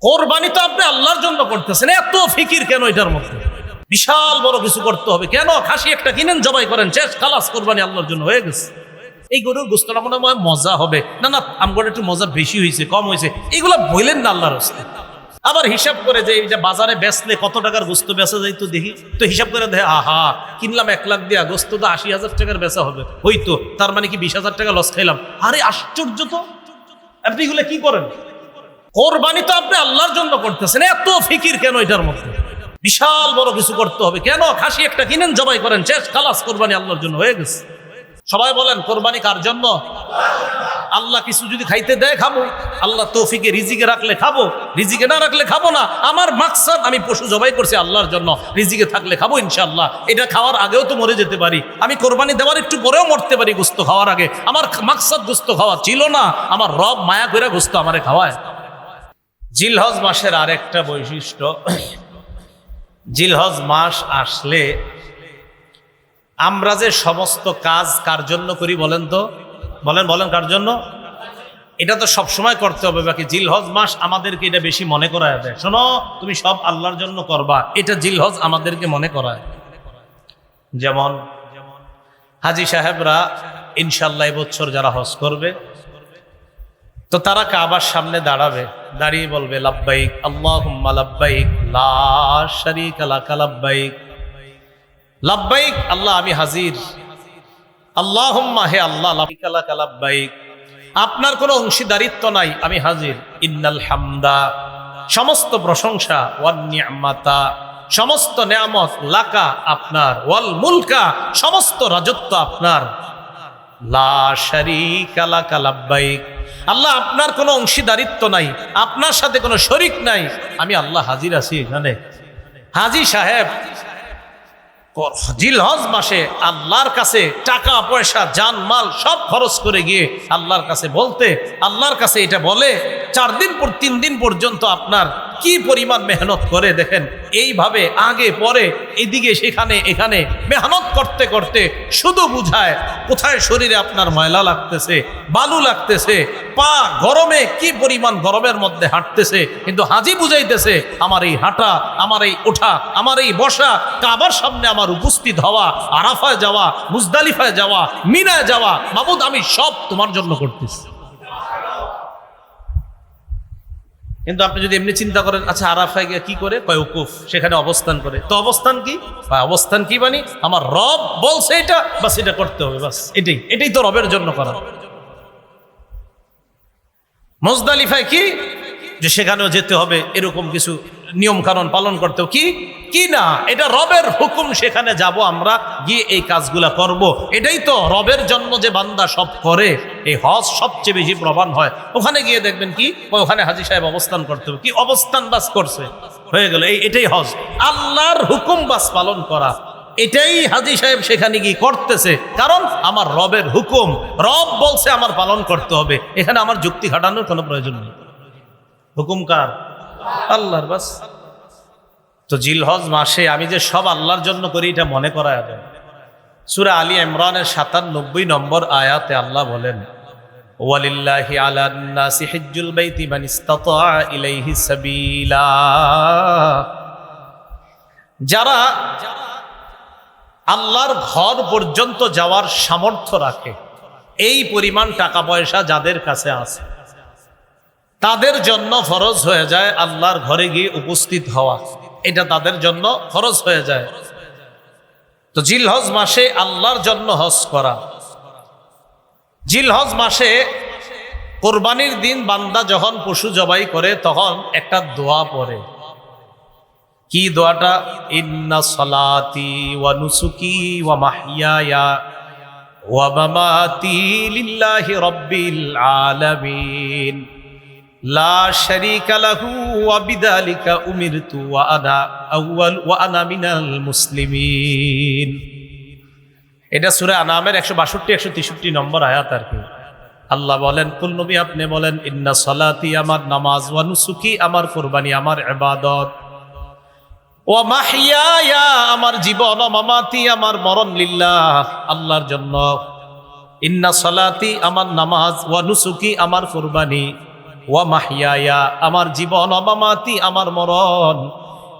কোরবানি তো আপনি আল্লাহর জন্য করতেছেন, এত ফিকির কেন এটার মধ্যে? বিশাল বড় কিছু করতে হবে কেন? খাসি একটা কিনেন, জবাই করেন, শেষ, খালাস, কোরবানি আল্লাহর জন্য হয়ে গেছে। এই গরুর গোস্তটা মনে হয় মজা হবে, না না আমগর একটু মজা বেশি হয়েছে, কম হয়েছে, এগুলা বললেন না আল্লাহর রাস্তে। আবার হিসাব করে যে এই যে বাজারে বেচলে কত টাকার গোস্ত বেচা যায় তো দেখি, তো হিসাব করে দেখে আহা কিনলাম 1 লাখ দিয়া, গোস্ত তো 80,000 টাকার বেচা হবে, হইতো তার মানে কি 20,000 টাকা লস খাইলাম। আরে আশ্চর্য তো, আপনি এগুলো কি করেন? কোরবানি তো আপনি আল্লাহর জন্য করতেছেন, এত ফিকির কেন এটার মধ্যে? বিশাল বড় কিছু করতে হবে কেন? খাসি একটা কিনেন, জবাই করেন, শেষ, খালাস, কোরবানি আল্লাহর জন্য হয়ে গেছে। সবাই বলেন কোরবানি কার জন্য? আল্লাহ কিছু যদি খাইতে দেয় খাবো, আল্লাহ তৌফিকে রিজিকে রাখলে খাবো, রিজিকে না রাখলে খাবো না। আমার মাকসাদ আমি পশু জবাই করছি আল্লাহর জন্য, রিজিকে থাকলে খাবো ইনশাআল্লাহ। এটা খাওয়ার আগেও তো মরে যেতে পারি, আমি কোরবানি দেওয়ার একটু পরেও মরতে পারি গোস্ত খাওয়ার আগে। আমার মাকসাদ গোস্ত খাওয়া ছিল না, আমার রব মায়া করে গোস্ত আমারে খাওয়ায়। জিলহজ মাসের আরেকটা বৈশিষ্ট্য, জিলহজ মাস আসলে আমরা যে সমস্ত কাজ কার জন্য করি বলেন তো? বলেন বলেন কার জন্য? এটা তো সব সময় করতে হবে, বাকি জিলহজ মাস আমাদেরকে এটা বেশি মনে করায় দেয়, শোনো তুমি সব আল্লাহর জন্য করবা, এটা জিলহজ আমাদেরকে মনে করায়। যেমন হাজী সাহেবরা ইনশাআল্লাহ এবছর যারা হজ করবে, তো তারা কাবার সামনে দাঁড়াবে, দাঁড়িয়ে বলবে লাব্বাইক আল্লাহুম্মা লাব্বাইক লা শারীকা লাকা লাব্বাইক, লাব্বাইক আল্লাহ আমি হাজির, আল্লাহুম্মা হে আল্লাহ লাব্বাইকা লাকা লাব্বাইক, আপনার কোনো অংশীদারিত্ব নাই, আমি হাজির। ইন্নাল হামদা সমস্ত প্রশংসা, ওয়ান নি'মাতা সমস্ত নেয়ামত, লাকা আপনার, ওয়াল মুলকা সমস্ত রাজত্ব আপনার, লা শারীকা লাকা লাব্বাইক আল্লাহ আপনার কোনো অংশীদারিত্ব নাই, আপনার সাথে কোনো শরীক নাই, আমি আল্লাহ হাজির আছি এখানে। হাজী সাহেব জিলহজ মাসে আল্লাহর কাছে টাকা পয়সা জান মাল সব খরচ করে গিয়ে আল্লাহর কাছে বলতে, আল্লাহর কাছে এটা বলে 4 দিন পর 3 দিন পর্যন্ত আপনার কি পরিমাণ মেহনত করে দেখেন, এইভাবে আগে পরে এদিকে সেখানে এখানে মেহনত করতে করতে শুধু বুঝায় কোথায় শরীরে আপনার ময়লা লাগতেছে, বালু লাগতেছে, পা গরমে কি পরিমাণ গরমের মধ্যে হাঁটতেছে, কিন্তু হাজী বুঝাইতেছে আমার এই হাঁটা, আমার এই ওঠা, আমার এই বসা, কাবার সামনে আমার উপস্থিত হওয়া, আরাফায় যাওয়া, মুজদালিফায় যাওয়া, মিনায় যাওয়া, মাবুদ আমি সব তোমার জন্য করতেছি। কিন্তু আপনি যদি এমনি চিন্তা করেন, আচ্ছা আরাফায় গিয়ে কি করে, কয় উকুফ, সেখানে অবস্থান করে, তো অবস্থান কি? অবস্থান কি মানে আমার রব বলছে এটা, বাস এটা করতে হবে, বাস এটাই তো রবের জন্য করা। মুজদালিফায় কি, যে সেখানেও যেতে হবে, এরকম কিছু নিয়ম কানুন পালন করতে কি না, এটা রবের হুকুম, সেখানে যাব আমরা, গিয়ে এই কাজগুলা করব, এটাই তো রবের জন্য যে বান্দা সব করে। এই হজ সবচেয়ে বেশি প্রমাণ হয়, ওখানে গিয়ে দেখবেন কি ওখানে হাজী সাহেব অবস্থান করতে হবে, কি অবস্থান বাস করছে, হয়ে গেল, এটাই হজ, আল্লাহর হুকুম বাস পালন করা, এটাই হাজী সাহেব সেখানে গিয়ে করতেছে, কারণ আমার রবের হুকুম, রব বলছে আমার পালন করতে হবে, এখানে আমার যুক্তি খাটানোর কোনো প্রয়োজন নেই। হুকুম কার? আল্লাহর, বাস। তো জিলহজ মাসে আমি যে সব আল্লাহর জন্য করি এটা মনে করায় দেয়। সূরা আলী ইমরানের 97 নম্বর আয়াতে আল্লাহ বলেন, ওয়ালিল্লাহি আলান নাসি হিজ্জুল বাইতি মান ইসতাতা ইলাইহি সাবিলা, যারা আল্লাহর ঘর পর্যন্ত যাওয়ার সামর্থ্য রাখে, এই পরিমাণ টাকা পয়সা যাদের কাছে আছে, তাদের জন্য ফরজ হয়ে যায় আল্লাহর ঘরে গিয়ে উপস্থিত হওয়া, এটা তাদের জন্য ফরজ হয়ে যায়। তো জিলহজ মাসে আল্লাহর জন্য হজ করা। জিলহজ মাসে কোরবানির দিন বান্দা যখন পশু জবাই করে তখন একটা দোয়া পড়ে, কি দোয়াটা? ইন্না সলাতি ওয়া নুসুকি ওয়া মাহইয়ায়া ওয়া মামাতি লিল্লাহি রাব্বিল আলামিন লা শারীকা লাহু ওয়া বিযালিকা উমিরতু ওয়া আনা মিনাল মুসলিমিন। এটা সূরা আনামের 162-163 নম্বর আয়াত আর কি। আল্লাহ বলেন, কুল নবী আপনি বলেন, ইন্না সলাতি আমার নামাজ, ওয়া নুসুকি আমার কুরবানি, আমার ইবাদত, ওয়া মাহইয়ায়া আমার জীবন, ওয়া মামাতি আমার মরণ, লিল্লাহ আল্লাহর জন্য। ইন্না সলাতি আমার নামাজ, ওয়া নুসুকি আমার কুরবানি, ওয়া মাহইয়ায়া, আমার জীবন, ওয়া মামাতি, আমার মরণ,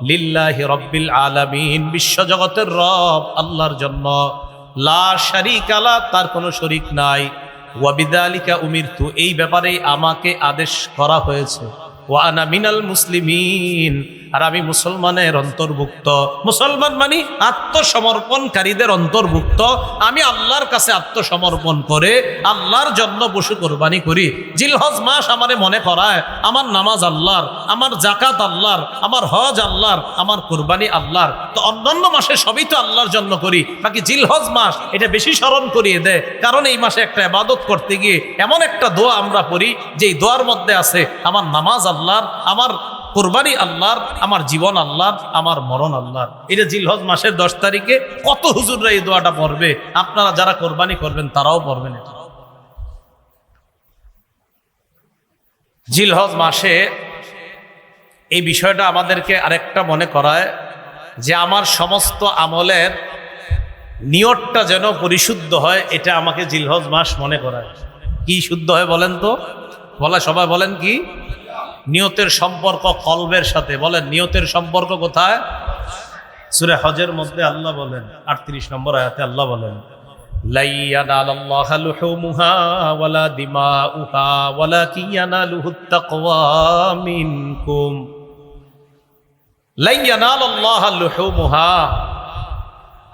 লিল্লাহি রাব্বিল আলামিন, বিশ্বজগতের রব আল্লাহর জন্য, লা শারীকা লা, তার কোনো শরীক নাই, ওয়া বিযালিকা উমিরতু, এই ব্যাপারেই আমাকে আদেশ করা হয়েছে, ওয়া আনা মিনাল মুসলিমিন, আর আমি মুসলমানের অন্তর্ভুক্ত। মুসলমান মানে আত্মসমর্পণকারীদের অন্তর্ভুক্ত। আমি আল্লাহর কাছে আত্মসমর্পণ করে আল্লাহর জন্য পশু কোরবানি করি। জিলহজ মাস আমারে মনে করায় আমার নামাজ আল্লাহর, আমার জাকাত আল্লাহর, আমার হজ আল্লাহর, আমার কোরবানি আল্লাহর। তো অন্যান্য মাসে সবই তো আল্লাহর জন্য করি, বাকি জিলহজ মাস এটা বেশি স্মরণ করিয়ে দেয়। কারণ এই মাসে একটা ইবাদত করতে গিয়ে এমন একটা দোয়া আমরা পড়ি, যেই দোয়ার মধ্যে আছে আমার নামাজ আল্লাহর, আমার কোরবানি আল্লাহর, আমার জীবন আল্লাহর, আমার মরণ আল্লাহর। এটা জিলহজ মাসের 10 তারিখে কত হুজুররা এই দোয়াটা পড়বে, আপনারা যারা কোরবানি করবেন তারাও পড়বেন। এটা জিলহজ মাসে এই বিষয়টা আমাদেরকে আরেকটা মনে করায় যে আমার সমস্ত আমলের নিয়তটা যেন পরিশুদ্ধ হয়, এটা আমাকে জিলহজ মাস মনে করায়। কি শুদ্ধ হয় বলেন তো? সবাই বলেন কি? নিয়তের সম্পর্ক কলবের সাথে। বলেন নিয়তের সম্পর্ক কোথায়? সূরা হজের মধ্যে আল্লাহ বলেন, 38 নম্বর আয়াতে আল্লাহ বলেন, লা ইয়ানালাল্লাহু লুহুমুহা ওয়ালা দিমাউহা ওয়ালাকিন ইয়ানালুহুত তাকওয়া মিনকুম। লা ইয়ানালাল্লাহু লুহুমুহা,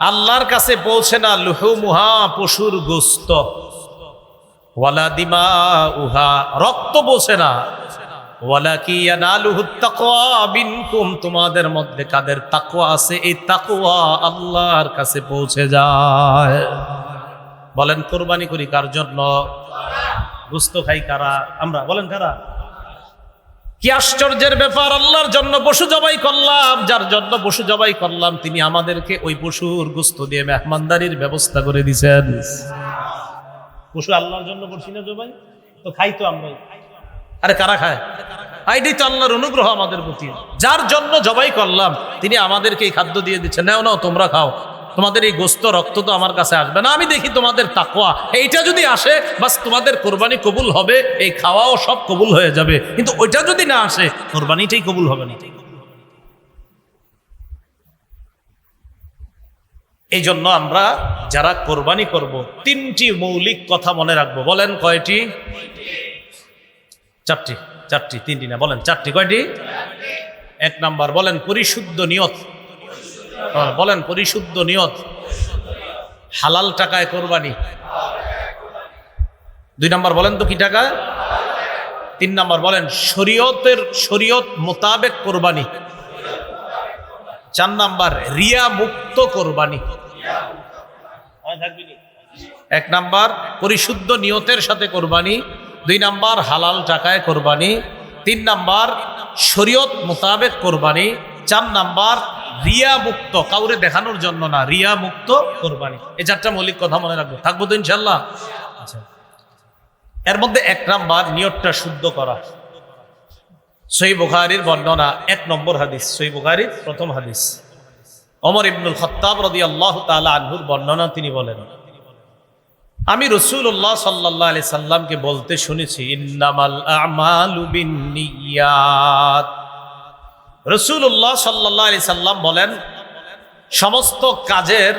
আল্লাহর কাছে পৌঁছে না লুহুমুহা, পশুর গোশত, ওয়ালা দিমাউহা, রক্ত পৌঁছে না, ওয়ালাকিন ইয়ানালুহুত তাকওয়া মিনকুম, তোমাদের মধ্যে কাদের তাকওয়া আছে এই তাকওয়া আল্লাহর কাছে পৌঁছে যায়। বলেন কোরবানি করি কার জন্য? গোশত খাই কারা? আমরা। বলেন কারা? কি আশ্চর্যের ব্যাপার! আল্লাহর জন্য পশু জবাই করলাম, যার জন্য পশু জবাই করলাম তিনি আমাদেরকে ওই পশুর গোশত দিয়ে মেহমানদারির ব্যবস্থা করে দিয়েছেন। পশু আল্লাহর জন্য করছি না জবাই, তো খাই তো আমরাই। আরে কারা খায়? এইটাই তো আল্লাহর অনুগ্রহ আমাদের প্রতি। যার জন্য জবাই করলাম তিনি আমাদেরকে এই খাদ্য দিয়ে দিচ্ছেন, নাও নাও তোমরা খাও, তোমাদের এই গোশত রক্ত তো আমার কাছে আসবে না, আমি দেখি তোমাদের তাকওয়া এইটা যদি আসে বাস তোমাদের কোরবানি কবুল হবে, এই খাওয়াও সব কবুল হয়ে যাবে। কিন্তু ওইটা যদি না আসে কোরবানিটাই কবুল হবে না। এই জন্য আমরা যারা কোরবানি করব 3টি মৌলিক কথা মনে রাখবো। বলেন কয়টি? 4টি। 3টি না, বলেন 4টি। কয়টি? 1 নাম্বার বলেন পরিশুদ্ধ নিয়ত। বলেন পরিশুদ্ধ নিয়ত, হালাল টাকায় কোরবানি। 2 নাম্বার বলেন তো কি টাকা? 3 নাম্বার বলেন শরীয়ত মোতাবেক কোরবানি। 4 নাম্বার রিয়া মুক্ত কোরবানি। 1 নাম্বার পরিশুদ্ধ নিয়তের সাথে কোরবানি, 2 নাম্বার হালাল টাকায় কোরবানি, 3 নাম্বার শরীয়ত মোতাবেক কোরবানি, 4 নাম্বার রিয়া মুক্ত, কাউরে দেখানোর জন্য না, রিয়া মুক্ত কোরবানি। এই 4টা মৌলিক কথা মনে রাখবো। থাকবো তো ইনশাল্লাহ? আচ্ছা, এর মধ্যে 1 নাম্বার নিয়তটা শুদ্ধ করা। সহিহ বুখারীর বর্ণনা 1 নম্বর হাদিস, সহিহ বুখারীর প্রথম হাদিস। ওমর ইবনুল খাত্তাব রাদিয়াল্লাহু তাআলা আনহুর বর্ণনা, তিনি বলেন, আমি রাসূলুল্লাহ সাল্লাল্লাহু আলাইহি সাল্লামকে বলতে শুনেছি, ইন্নামাল আমালু বিন্নিয়াত। রাসূলুল্লাহ সাল্লাল্লাহু আলাইহি সাল্লাম বলেন, সমস্ত কাজের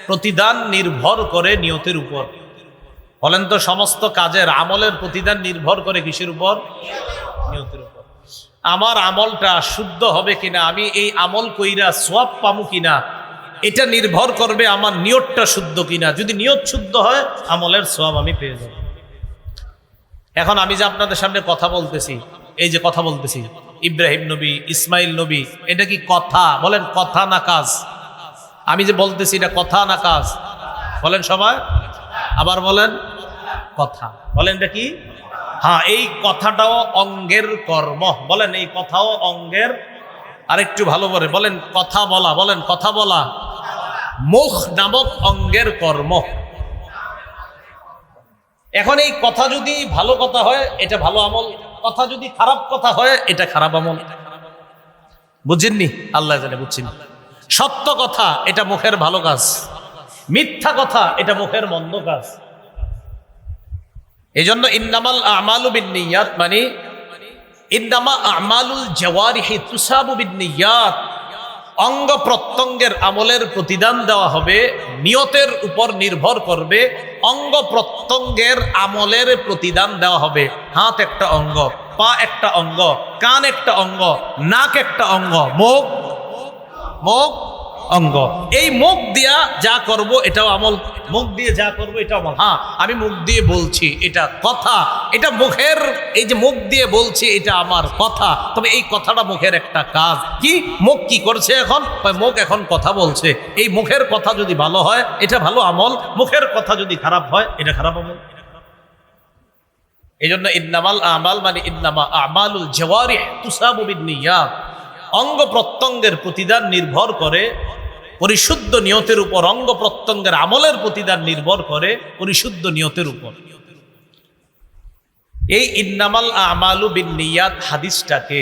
প্রতিদান নির্ভর করে নিয়তের উপর। বলেন তো সমস্ত কাজের আমলের প্রতিদান নির্ভর করে কিসের উপর? নিয়তের উপর। আমার আমলটা শুদ্ধ হবে কিনা, আমি এই আমল কইরা সওয়াব পামু কিনা, এটা নির্ভর করবে আমার নিয়তটা শুদ্ধ কিনা। যদি নিয়ত শুদ্ধ হয় আমলের সওয়াব আমি পেয়ে যাব। এখন আমি যে আপনাদের সামনে কথা বলতেছি, এই যে কথা বলতেছি, ইব্রাহিম নবী, ইসমাইল নবী, এটা কি কথা? বলেন কথা না কাজ? আমি যে বলতেছি এটা কথা না কাজ? বলেন সবাই, আবার বলেন কথা। বলেন এটা কি? হ্যাঁ, এই কথাটাও অঙ্গের কর্ম। বলেন এই কথাও অঙ্গের। আরেকটু ভালো করে বলেন কথা বলা। বলেন কথা বলা মুখ নামক অঙ্গের কর্ম। এখন এই কথা যদি ভালো কথা হয় এটা ভালো আমল, কথা যদি খারাপ কথা হয় এটা খারাপ আমল। বুঝেননি? আল্লাহ জানে বুঝছেন। সত্য কথা এটা মুখের ভালো কাজ, মিথ্যা কথা এটা মুখের মন্দ কাজ। এই জন্য ইন্নামাল আমালু বিন্নিয়াত মানে ইন্নামা আমালুল জাওয়ারিহি তুসাবু বিন্নিয়াত, অঙ্গ প্রত্যঙ্গের আমলের প্রতিদান দেওয়া হবে, নিয়তের উপর নির্ভর করবে। অঙ্গ প্রত্যঙ্গের আমলের প্রতিদান দেওয়া হবে। হাত একটা অঙ্গ, পা একটা অঙ্গ, কান একটা অঙ্গ, নাক একটা অঙ্গ, মুখ অঙ্গ। এই মুখ দিয়া যা করব এটাও আমল, মুখ দিয়ে যা করব এটাও আমল। হ্যাঁ, আমি মুখ দিয়ে বলছি এটা কথা, এটা মুখের, এই যে মুখ দিয়ে বলছি এটা আমার কথা, তবে এই কথাটা মুখের একটা কাজ। কি মুখ কি করছে এখন? মুখ এখন কথা বলছে। এই মুখের কথা যদি ভালো হয় এটা ভালো আমল, মুখের কথা যদি খারাপ হয় এটা খারাপ আমল। এই জন্য ইন্নামাল আমাল মানে ইন্নামা আমালুল জাওয়ারিহ তুসাবু বিন্নিয়াত, অঙ্গ প্রত্যঙ্গের প্রতিদান নির্ভর করে পরিশুদ্ধ নিয়তের উপর। অঙ্গ প্রত্যঙ্গের আমলের প্রতিদান নির্ভর করে পরিশুদ্ধ নিয়তের উপর। এই ইন্নামাল আমালু বিন্নিয়াত হাদিসটাকে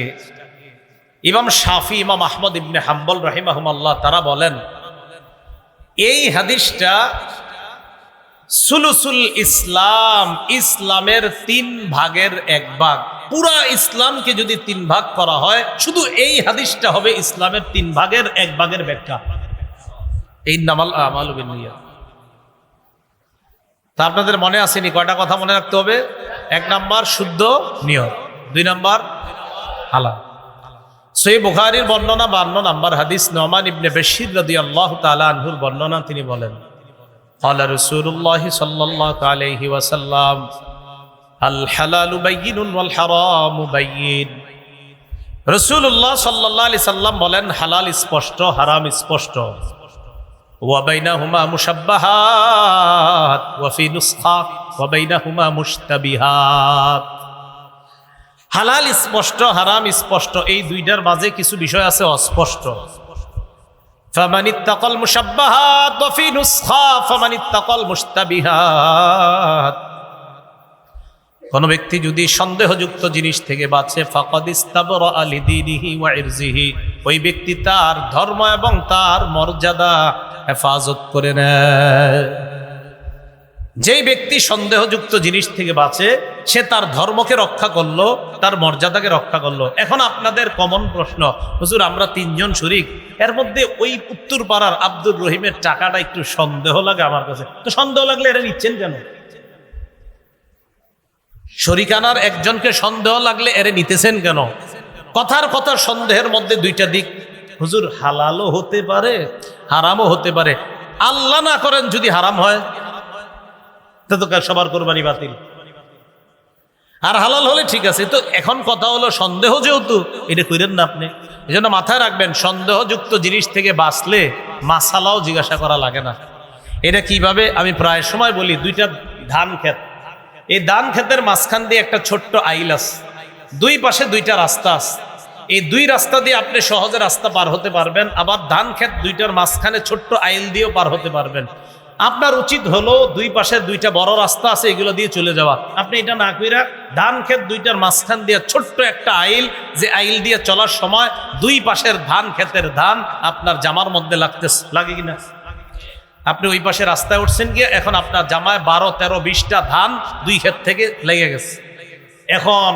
ইমাম শাফি, ইমাম আহমদ ইবনে হাম্বল রাহিমাহুমাল্লাহ তারা বলেন, এই হাদিসটা সুলুসুল ইসলাম, ইসলামের 3 ভাগের 1 ভাগ। পুরা ইসলামকে যদি 3 ভাগ করা হয়, শুধু এই হাদিসটা হবে ইসলামের 3 ভাগের 1 ভাগের ব্যাখ্যা। ইন্নামাল আমালু বিন্নিয়াত। তা আপনাদের মনে আসেনি? কয়টা কথা মনে রাখতে হবে? 1 নাম্বার শুদ্ধ নিয়ত, 2 নাম্বার হালাল। সহিহ বুখারীর বর্ণনা 52 নাম্বার হাদিস, নুমান ইবনে বাশীর রাদিয়াল্লাহু তাআলা আনহুর বর্ণনা। তিনি বলেন, قال رسول الله صلى الله عليه وسلم الحلال بين والحرام بين। রাসূলুল্লাহ সাল্লাল্লাহু আলাইহি সাল্লাম বলেন, হালাল স্পষ্ট, হারাম স্পষ্ট। ওয়া বাইনাহুমা মুশাব্বাহাত ওয়া ফি নুসখা ওয়া বাইনাহুমা মুশতাবিহাত। হালাল স্পষ্ট, হারাম স্পষ্ট, এই দুইটার মাঝে কিছু বিষয় আছে অস্পষ্ট। فمن اتقى المشبهات وفي نسخة فمن اتقى المشتبهات। কোন ব্যক্তি যদি সন্দেহযুক্ত জিনিস থেকে বাঁচে, ফাকাদ ইস্তাবরা লিদীনিহি ওয়া ইরজিহি, ওই ব্যক্তি তার ধর্ম এবং তার মর্যাদা হেফাজত করে নেয়। যেই ব্যক্তি সন্দেহযুক্ত জিনিস থেকে বাঁচে, সে তার ধর্মকে রক্ষা করলো, তার মর্যাদাকে রক্ষা করলো। এখন আপনাদের কমন প্রশ্ন, হুজুর আমরা 3 জন শরীক, এর মধ্যে ওই উত্তর পাড়ার আব্দুর রহিমের টাকাটা একটু সন্দেহ লাগে আমার কাছে, তো সন্দেহ লাগলে এরা নিচ্ছেন কেন? শরিকানার একজনকে সন্দেহ লাগলে এরে নিতেছেন কেন? কথার কথা সন্দেহের মধ্যে 2টা দিক। হুজুর হালালও হতে পারে, হারামও হতে পারে। আল্লাহ না করেন যদি হারাম হয়, তো সবার কোরবানি বাতিল। আর হালাল হলে ঠিক আছে। তো এখন কথা হলো সন্দেহ যেহেতু, এটা করেন না আপনি। এই জন্য মাথায় রাখবেন, সন্দেহযুক্ত জিনিস থেকে বাঁচলে মাসালাও জিজ্ঞাসা করা লাগে না। এটা কিভাবে আমি প্রায় সময় বলি, 2টা ধান ক্ষেত, এই ধান ক্ষেতের মাঝখান দিয়ে একটা ছোট্ট আইল আছে, 2 পাশে 2টা রাস্তা আছে। এই 2 রাস্তা দিয়ে আপনি সহজে রাস্তা পার হতে পারবেন, আবার ধান ক্ষেত 2টার মাঝখানে ছোট্ট আইল দিয়েও পার হতে পারবেন। আপনার উচিত হলো 2 পাশে 2টা বড় রাস্তা আছে, এগুলো দিয়ে চলে যাওয়া। আপনি এটা না কইরা ধান ক্ষেত 2টার মাঝখান দিয়ে ছোট্ট একটা আইল, যে আইল দিয়ে চলার সময় 2 পাশের ধান ক্ষেতের ধান আপনার জামার মধ্যে লাগে কিনা? আপনি ওই পাশে রাস্তায় উঠছেন গিয়ে, এখন আপনার জামায় 12, 13, 20টা ধান 2 ক্ষেত থেকে লেগে গেছে। এখন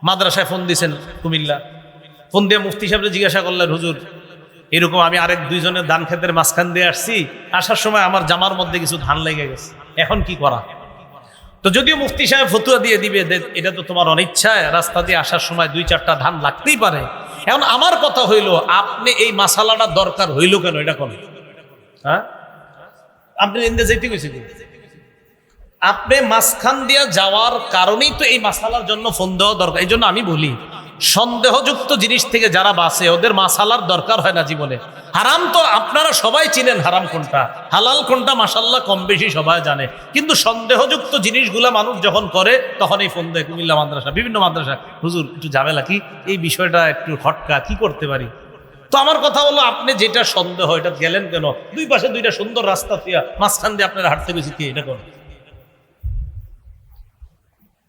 মাদ্রাসায় ফোন দিয়েছেন কুমিল্লা, ফোন দিয়ে মুফতি সাহেবরে জিজ্ঞাসা করলেন, হুজুর এরকম আমি আরেক 2 জনের ধান ক্ষেতের মাঝখান দিয়ে আসছি, আসার সময় আমার জামার মধ্যে কিছু ধান লেগে গেছে, এখন কি করা? তো যদিও মুফতি সাহেব ফতুয়া দিয়ে দিবে, এটা তো তোমার অনিচ্ছায়, রাস্তা দিয়ে আসার সময় 2-4টা ধান লাগতেই পারে। এখন আমার কথা হইল, আপনি এই মাসালাটা দরকার হইল কেন? এটা কোন হ্যাঁ, আপনি ইন্দে যেতে গেছি, আপনি মাঝখান দিয়া যাওয়ার কারণেই তো এই মাসালার জন্য ফোন দেওয়া দরকার। এই জন্য আমি বলি, সন্দেহযুক্ত জিনিস থেকে যারা বাঁচে ওদের মাসালার দরকার হয় না জীবনে। হারাম তো আপনারা সবাই চিনেন, হারাম কোনটা, হালাল কোনটা মাশাআল্লাহ কম বেশি সবাই জানে। কিন্তু সন্দেহযুক্ত জিনিসগুলা মানুষ যখন করে, তখন এই ফোন দেয় কুমিল্লা মাদ্রাসা, বিভিন্ন মাদ্রাসা, হুজুর একটু ঝামেলা, কি এই বিষয়টা একটু খটকা, কি করতে পারি? তো আমার কথা হলো, আপনি যেটা সন্দেহ এটা গেলেন কেন? 2 পাশে 2টা সুন্দর রাস্তা দিয়া মাঝখান দিয়ে আপনারা হাঁটতে গেছি, কি এটা করেন?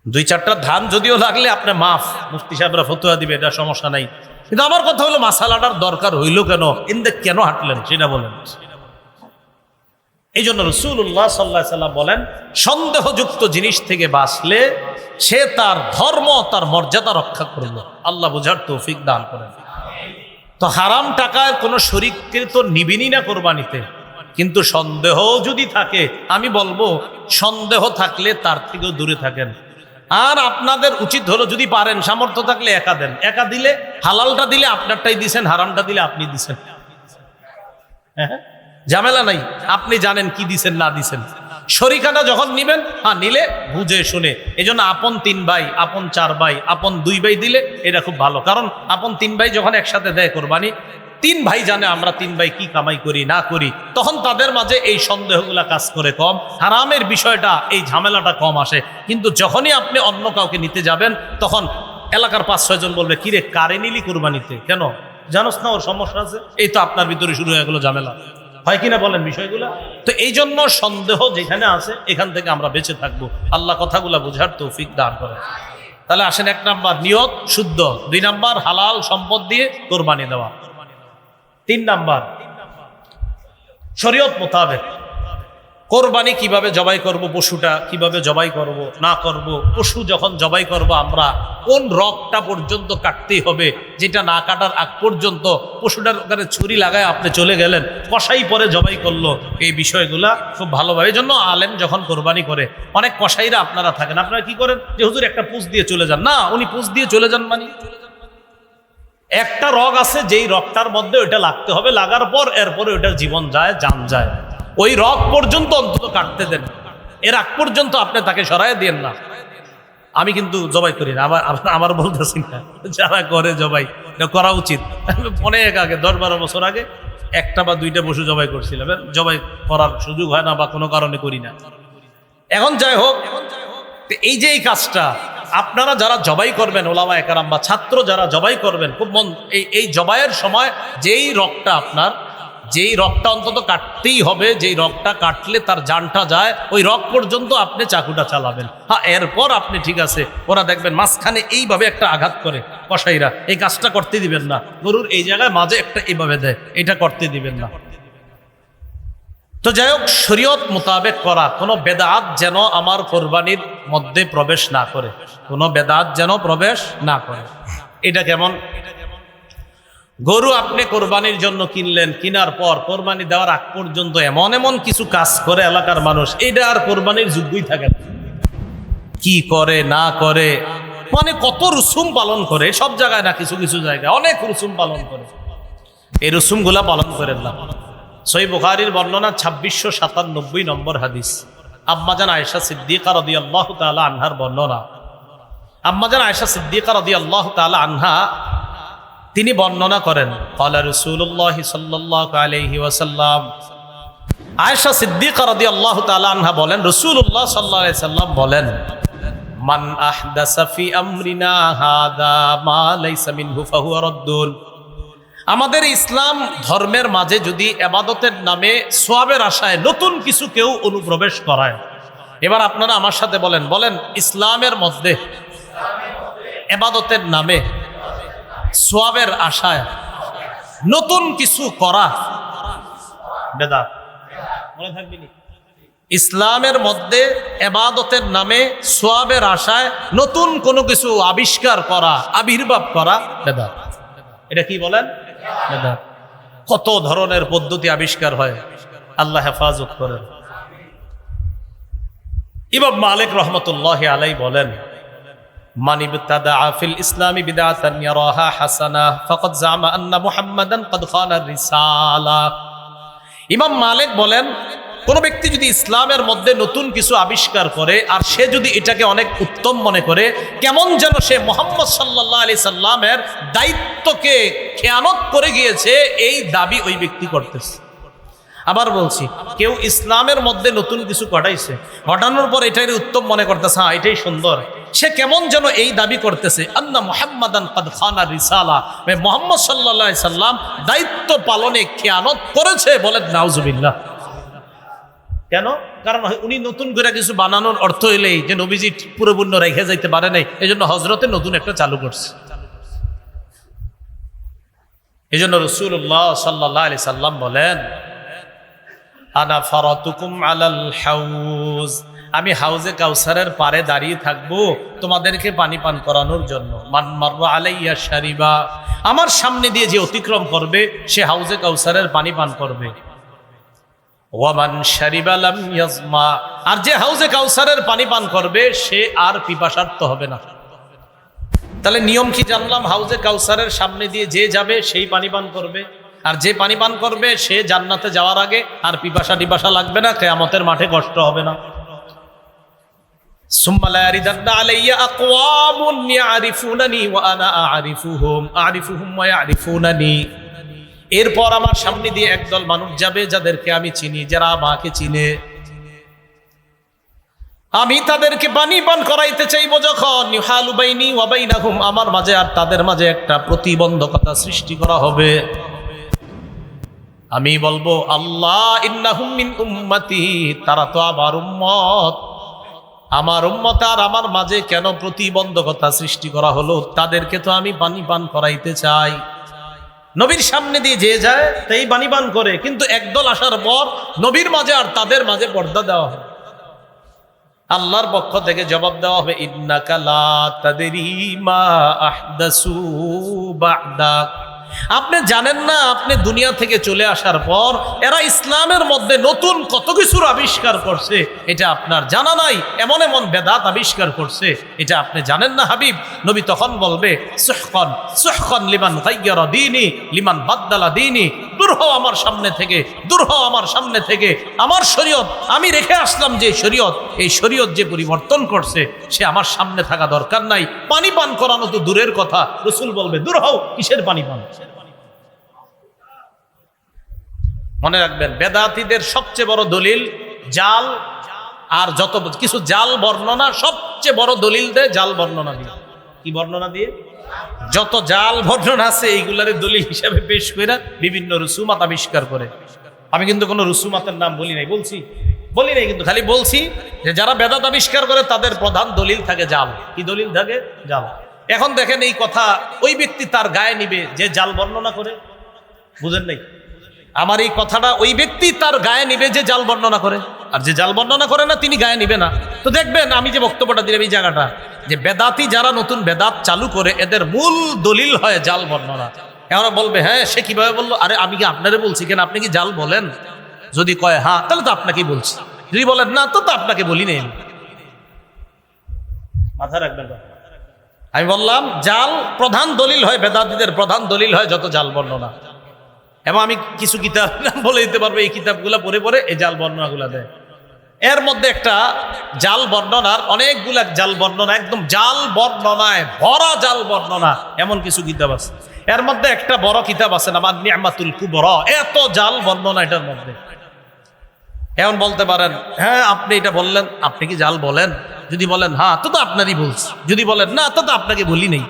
2-4টা ধান যদিও লাগলে আপনি মাফ, মুফতি সাহেবরা ফতুয়া দিবে, এটা সমস্যা নাই। কিন্তু আমার কথা হলো, মাসালাটার দরকার হইল কেন? ইন্দে কেন হাঁটলেন সেটা বলেন। এই জন্য রাসূলুল্লাহ সাল্লাল্লাহু আলাইহি সাল্লাম বলেন, সন্দেহযুক্ত জিনিস থেকে বাঁচলে সে তার ধর্ম, তার মর্যাদা রক্ষা করলো। আল্লাহ বুঝার তৌফিক দান করেন। তো হারাম টাকায় কোনো শরীককৃত নিবিনি না কোরবানিতে, কিন্তু সন্দেহ যদি থাকে, আমি বলবো সন্দেহ থাকলে তার থেকেও দূরে থাকেন। আর আপনাদের উচিত হলো, যদি পারেন, সামর্থ্য থাকলে একা দেন। একা দিলে হালালটা দিলে আপনারটাই দিছেন, হারামটা দিলে আপনি দিছেন। হ্যাঁ, ঝামেলা নাই, আপনি জানেন কি দিছেন না দিছেন। শরিকানা যখন নিবেন, নিলে বুঝে শুনে। এই জন্য আপন 3 ভাই, আপন 4 ভাই, আপন 2 ভাই দিলে এটা খুব ভালো। কারণ আপন 3 ভাই যখন একসাথে দেয় কোরবানি, 3 ভাই জানে আমরা 3 ভাই কি কামাই করি না করি, তখন তাদের মাঝে এই সন্দেহগুলা কাজ করে কম, হারামের বিষয়টা, এই ঝামেলাটা কম আসে। কিন্তু যখনই আপনি অন্য কাউকে নিতে যাবেন, তখন এলাকার 5-6 জন বলবে, কিরে কারে নিলি কোরবানিতে, কেন জানোস না ওর সমস্যা আছে? এই তো আপনার ভিতরে শুরু হয়ে গেল ঝামেলা, হয় কিনা বলেন বিষয়গুলা? তো এই জন্য সন্দেহ যেখানে আছে, এখান থেকে আমরা বেঁচে থাকবো। আল্লাহ কথাগুলা বুঝার তৌফিক দান করে। তাহলে আসেন, 1 নাম্বার নিয়ত শুদ্ধ, 2 নাম্বার হালাল সম্পদ দিয়ে কোরবানি দেওয়া, 3 নাম্বার শরীয়ত মোতাবেক কোরবানি কিভাবে জবাই করব, পশুটা কিভাবে জবাই করব না করব। পশু যখন জবাই করব, আমরা কোন রগটা পর্যন্ত কাটতেই হবে, যেটা না কাটার আগ পর্যন্ত পশুটার ওখানে ছুরি লাগায় আপনি চলে গেলেন, কসাই পরে জবাই করলো, এই বিষয়গুলা খুব ভালোভাবে। এই জন্য আলেম যখন কোরবানি করে, অনেক কসাইরা আপনারা থাকেন, আপনারা কি করেন, যে হুজুর একটা পুষ দিয়ে চলে যান। না, উনি পুষ দিয়ে চলে যান মানে একটা রগ আছে, যেই রগটার মধ্যে ওইটা লাগতে হবে, লাগার পর এরপরে ওইটার জীবন যায়, জান যায়। ওই রগ পর্যন্ত অন্তত কাটতে দেন, এর আগ পর্যন্ত আপনি তাকে সরাই দেন না। আমি কিন্তু জবাই করি না, আমার বলতেছি না, যারা করে জবাই করা উচিত। অনেক আগে 10-12 বছর আগে 1টা বা 2টা পশু জবাই করছিলাম, জবাই করার সুযোগ হয় না বা কোনো কারণে করি না। এখন যাই হোক, এই যে এই কাজটা আপনারা যারা জবাই করবেন, ওলামায়ে কেরাম বা ছাত্র যারা জবাই করবেন, খুব এই জবাইয়ের সময় যেই রগটা আপনার, যেই রগটা অন্তত কাটতেই হবে, যেই রগটা কাটলে তার জানটা যায়, ওই রগ পর্যন্ত আপনি চাকুটা চালাবেন। এরপর আপনি ঠিক আছে, ওরা দেখবেন মাঝখানে এইভাবে একটা আঘাত করে কসাইরা, এই কাজটা করতে দিবেন না। গরুর এই জায়গায় মাঝে একটা এইভাবে দেয়, এটা করতে দিবেন না। তো যাই হোক, শরীয়ত মোতাবেক করা, কোনো বেদাত যেন আমার কোরবানির মধ্যে প্রবেশ না করে, কোনো বেদাত যেন প্রবেশ না করে। এটা কেমন? গরু আপনি কোরবানির জন্য কিনলেন, কেনার পর কোরবানি দেওয়ার আগ পর্যন্ত এমন এমন কিছু কাজ করে এলাকার মানুষ, এটা আর কোরবানির যোগ্যই থাকে না। কি করে না করে, মানে কত রসুম পালন করে, সব জায়গায় না, কিছু কিছু জায়গায় অনেক রসুম পালন করে। এই রসুমগুলা পালন করেন না। সহিহ বুখারীর বর্ণনা 2697 নম্বর হাদিস, আম্মাজান আয়েশা সিদ্দিকা রাদিয়াল্লাহু তাআলা আনহার বর্ণনা। আম্মাজান আয়েশা সিদ্দিকা রাদিয়াল্লাহু তাআলা আনহা তিনি বর্ণনা করেন, ক্বালা রাসূলুল্লাহ সাল্লাল্লাহু আলাইহি ওয়াসাল্লাম, আয়েশা সিদ্দিকা রাদিয়াল্লাহু তাআলা আনহা বলেন, রাসূলুল্লাহ সাল্লাল্লাহু আলাইহি সাল্লাম বলেন, মান আহদাসা ফি আমরিনা হাদা মা লাইসা মিনহু ফাহুয়া রাদ্দুন। আমাদের ইসলাম ধর্মের মাঝে যদি ইবাদতের নামে সওয়াবের আশায় নতুন কিছু কেউ অনুপ্রবেশ করায়, এবার আপনারা আমার সাথে বলেন, ইসলামের মধ্যে ইবাদতের নামে সওয়াবের আশায় নতুন কিছু করা বেদাত। মনে থাকবে নি? ইসলামের মধ্যে ইবাদতের নামে সওয়াবের আশায় নতুন কোনো কিছু আবিষ্কার করা, আবির্ভাব করা বেদাত। এটা কি বলেন? বেদাত। কত ধরনের পদ্ধতি আবিষ্কার হয়, আল্লাহ হেফাজত করেন। ইমাম মালিক রাহমাতুল্লাহি আলাইহি বলেন, মান ইবতাদা ফিল ইসলামি বিদআতান ইয়ারাহা হাসানাহ ফাকাদ জামা আন্না মুহাম্মাদান ক্বাদ খানা রিসালা। ইমাম মালিক বলেন, কোন ব্যক্তি যদি ইসলামের মধ্যে নতুন কিছু আবিষ্কার করে আর সে যদি এটাকে অনেক উত্তম মনে করে, কেমন যেন সে মুহাম্মদ সাল্লাল্লাহু আলাইহি সাল্লামের দায়িত্বকে খেয়ানত করে গিয়েছে, এই দাবি ওই ব্যক্তি করতেছে। আবার বলছি, কেউ ইসলামের মধ্যে নতুন কিছু ঘটাইছে, ঘটানোর পর এটাই উত্তম মনে করতেছে, হ্যাঁ এটাই সুন্দর, সে কেমন যেন এই দাবি করতেছে, আন্না মুহাম্মাদান ক্বাদ খানা রিসালা, মুহাম্মদ সাল্লাল্লাহু আলাইহি সাল্লাম দায়িত্ব পালনে খেয়ানত করেছে। বলেন নাউজুবিল্লাহ। কেন? কারণ উনি নতুন করে কিছু বানানোর অর্থ হইলেই যে নবীজি পুরোপূর্ণ রেখে যাইতে পারে নাই, এই জন্য হজরতে নতুন একটা চালু করছে। এই জন্য রাসূলুল্লাহ সাল্লাল্লাহু আলাইহি সাল্লাম বলেন, আনা ফারাতুকুম আলাল হাউজ, আমি হাউজে কাউসারের পারে দাঁড়িয়ে থাকবো তোমাদেরকে পানি পান করানোর জন্য। মান মাররা আলাইয়া শারিবা, আমার সামনে দিয়ে যে অতিক্রম করবে সে হাউজে কাউসারের পানি পান করবে। ওয়ামান শারিবা লাম ইয়াজমা, আর যে হাউজে কাউসারের পানি পান করবে সে আর পিপাসার্ত হবে না। তাহলে নিয়ম কি জানলাম? হাউজে কাউসারের সামনে দিয়ে যে যাবে সেই পানি পান করবে, আর যে পানি পান করবে সে জান্নাতে যাওয়ার আগে আর পিপাসা লাগবে না, কিয়ামতের মাঠে কষ্ট হবে না। সুম্মা লা ইয়ারিদান্না আলাইয়া আকওয়ামুন ইয়ারিফুনানি ওয়া আনা আরিফুহুম ওয়া ইয়ারিফুনানি, এরপর আমার সামনে দিয়ে একদল মানুষ যাবে যাদেরকে আমি চিনি, যারা আমাকে চিনে। আমি তাদেরকে পানি পান করাইতে চাইবো যখন, ইউহালু বাইনি ওয়া বাইনাহুম, আমার মাঝে আর তাদের মাঝে একটা প্রতিবন্ধকতা সৃষ্টি করা হবে। আমি বলবো, আল্লাহ ইন্নাহুম মিন উম্মতি, তারা তো আমার উম্মত, আমার উম্মত আর আমার মাঝে কেন প্রতিবন্ধকতা সৃষ্টি করা হলো? তাদেরকে তো আমি পানি পান করাইতে চাই। নবীর সামনে দিয়ে যে যায় তাই পানি পান করে, কিন্তু একদল আসার পর নবীর মাঝে আর তাদের মাঝে পর্দা দেওয়া হয়। আল্লাহর পক্ষ থেকে জবাব দেওয়া হবে, ইন্নাকা লা তাদরি মা আহদাসু বা'দাক, আপনি জানেন না আপনি দুনিয়া থেকে চলে আসার পর এরা ইসলামের মধ্যে নতুন কত কিছুর আবিষ্কার করছে, এটা আপনার জানা নাই। এমন এমন বেদাত আবিষ্কার করছে, এটা আপনি জানেন না হাবিব। নবী তখন বলবে, সুহকান সুহকান লিমান গায়্যারা দীনি লিমান বাদদালা দীনি, দূর হও আমার সামনে থেকে, দূর হও আমার সামনে থেকে। আমার শরীয়ত আমি রেখে আসলাম যে শরীয়ত, এই শরীয়ত যে পরিবর্তন করছে সে আমার সামনে থাকা দরকার নাই। পানি পান করানো তো দূরের কথা, রাসূল বলবে, দূর হও, কিসের পানি পান? মনে রাখবেন, বেদাতীদের সবচেয়ে বড় দলিল জাল, আর যত কিছু জাল বর্ণনা, সবচেয়ে বড় দলিল দেয় জাল বর্ণনা দিয়ে। কি বর্ণনা দিয়ে? যত জাল বর্ণনা আছে এইগুলারে দলিল হিসাবে পেশ করে বিভিন্ন রুসুমাত আবিষ্কার করে। আমি কিন্তু কোনো রুসুমাতের নাম বলি নাই, বলি নাই, কিন্তু খালি বলছি যে যারা বেদাত আবিষ্কার করে তাদের প্রধান দলিল থাকে জাল। কি দলিল থাকে? জাল। এখন দেখেন, এই কথা ওই ব্যক্তি তার গায়ে নিবে যে জাল বর্ণনা করে। বুঝেন নাই? আমার এই কথাটা ওই ব্যক্তি তার গায়ে নিবে যে জাল বর্ণনা করে, আর যে জাল বর্ণনা করে না তিনি গায়ে নিবে না। তো দেখবেন আমি যে বক্তব্যটা দিলাম এই জায়গাটা, যে বেদাতি যারা নতুন বেদাত চালু করে এদের মূল দলিল হয় জাল বর্ণনা। এখন বলবে, হ্যাঁ সে কিভাবে বললো? আরে আমি কি আপনারে বলছি কেন? আপনি কি জাল বলেন? যদি কয় হ্যাঁ, তাহলে তো আপনাকেই বলছি। যদি বলেন না, তো আপনাকে বলি নেই। মাথায় রাখবেন। আমি বললাম জাল প্রধান দলিল হয়, বেদাতীদের প্রধান দলিল হয় যত জাল বর্ণনা। এবং আমি কিছু কিতাব বলে দিতে পারবো, এই কিতাবগুলো পড়ে পড়ে এই জাল বর্ণনাগুলো দেয়। এর মধ্যে একটা জাল বর্ণনার অনেকগুলা জাল বর্ণনা, একদম জাল বর্ণনায় ভরা জাল বর্ণনা এমন কিছু কিতাব আছে। এর মধ্যে একটা বড় কিতাব আছে নাম নি'মাতুল কুবরা, এত জাল বর্ণনা এটার মধ্যে। এখন বলতে পারেন, হ্যাঁ আপনি এটা বললেন, আপনি কি জাল বলেন? যদি বলেন হ্যাঁ, তো আপনারই বলছি। যদি বলেন না, তো আপনাকে বলি নেই।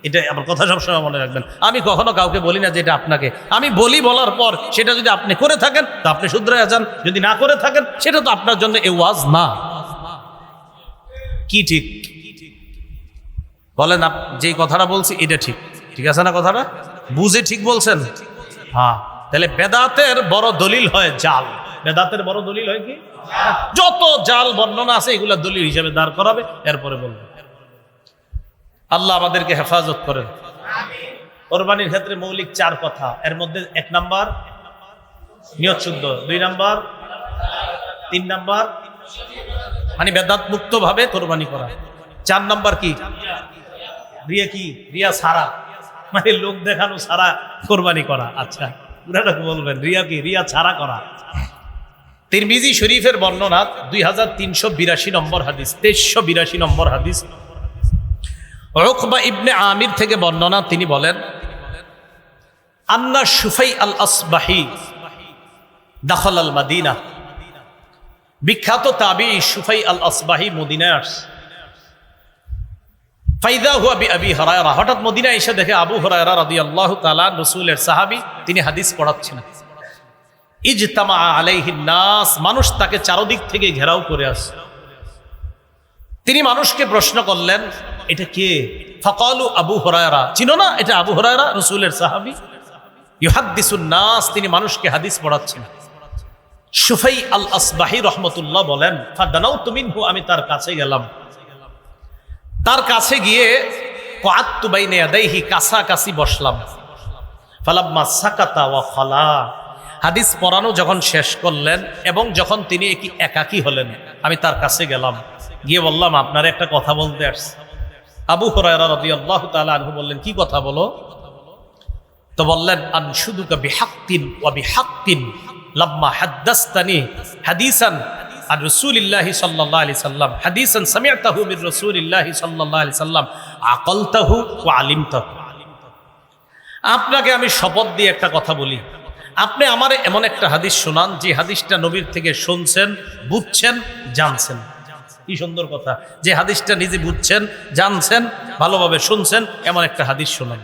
এটা আমার কথা সবসময় মনে রাখবেন, আমি কখনো কাউকে বলি না যে এটা আপনাকে। আমি বলি, বলার পর সেটা যদি আপনি করে থাকেন তো আপনি শুধরে যান, যদি না করে থাকেন সেটা তো আপনার জন্য এ ওয়াজ না। কি ঠিক বলেন? যে কথাটা বলছি এটা ঠিক, ঠিক আছে না? কথাটা বুঝে ঠিক বলছেন? হ্যাঁ। তাহলে বেদাতের বড় দলিল হয় জাল। বেদাতের বড় দলিল হয় কি? যত জাল বর্ণনা আছে এগুলা দলিল হিসেবে দাঁড় করাবে, এরপরে বলবে। আল্লাহ আমাদেরকে হেফাজত করেন। কোরবানির ক্ষেত্রে মৌলিক 4 কথা, এর মধ্যে 1 নাম্বার নিয়ত শুদ্ধ, 2 নাম্বার, 3 নাম্বার মানে বেদাত মুক্ত ভাবে কোরবানি করা, 4 নাম্বার কি? রিয়া। কি রিয়া ছাড়া, মানে লোক দেখানো ছাড়া কোরবানি করা। আচ্ছা পুরাটা বলবেন, রিয়া কি? রিয়া ছাড়া করা। তিরমিজি শরীফের বর্ণনা 2382 নম্বর হাদিস, 2382 নম্বর হাদিস, উকবা ইবনে আমির থেকে বর্ণনা। তিনি বলেন, আন্না শুফাই আল আসবাহি দাখাল আল মাদিনা। বিখ্যাত তাবি শুফাই আল আসবাহি মদিনায় আসছে। ফাইদা হুয়া বিআবি হুরায়রা, হঠাৎ মদিনায় এসে দেখে আবু হুরায়রা রাদিয়াল্লাহু তাআলা, রাসূলের সাহাবী, তিনি হাদিস পড়াচ্ছেন। ইজতামা আলাইহিন নাস, মানুষ তাকে চারদিক থেকে ঘেরাও করে আসে। তিনি মানুষকে প্রশ্ন করলেন, এটা কে? ফাকালু আবু হুরায়রা, চিনো না এটা আবু হুরায়রা, রাসূলের সাহাবী। ইউহাদ্দিসুন নাস, তিনি মানুষকে হাদিস পড়াচ্ছেন। সুফাই আল আসবাহি রহমতুল্লাহ বলেন, ফাদানাউতু মিনহু, আমি তার কাছে গেলাম। তার কাছে গিয়ে কআদতু বাইনা ইয়াদাইহি, কাছাকাছি বসলাম। ফালাম্মা সাকাতা ওয়া খালা, হাদিস পড়ানো যখন শেষ করলেন এবং যখন তিনি একাকী হলেন, আমি তার কাছে গেলাম, গিয়ে বললাম, আপনার একটা কথা বলতে আসছি। আবু হুরায়রা রাদিয়াল্লাহু তাআলা আনহু বললেন, কি কথা বলো? তো বললেন, আনশুদুকা বিহাক্কিন ওয়া বিহাক্কিন লাম্মা হাদ্দাসতানি হাদিসান আর রাসূলিল্লাহি সাল্লাল্লাহু আলাইহি সাল্লাম, হাদিসান সামি'তাহু মির রাসূলিল্লাহি সাল্লাল্লাহু আলাইহি সাল্লাম, আকালতাহু ওয়া আলিমতাহু। আপনাকে আমি শপথ দিয়ে একটা কথা বলি, আপনি আমারে এমন একটা হাদিস শোনান যে হাদিসটা নবীর থেকে শুনছেন, বুঝছেন, জানছেন। কি সুন্দর কথা, যে হাদিসটা নিজে বুঝছেন, জানছেন, ভালোভাবে শুনছেন, এমন একটা হাদিস শোনান।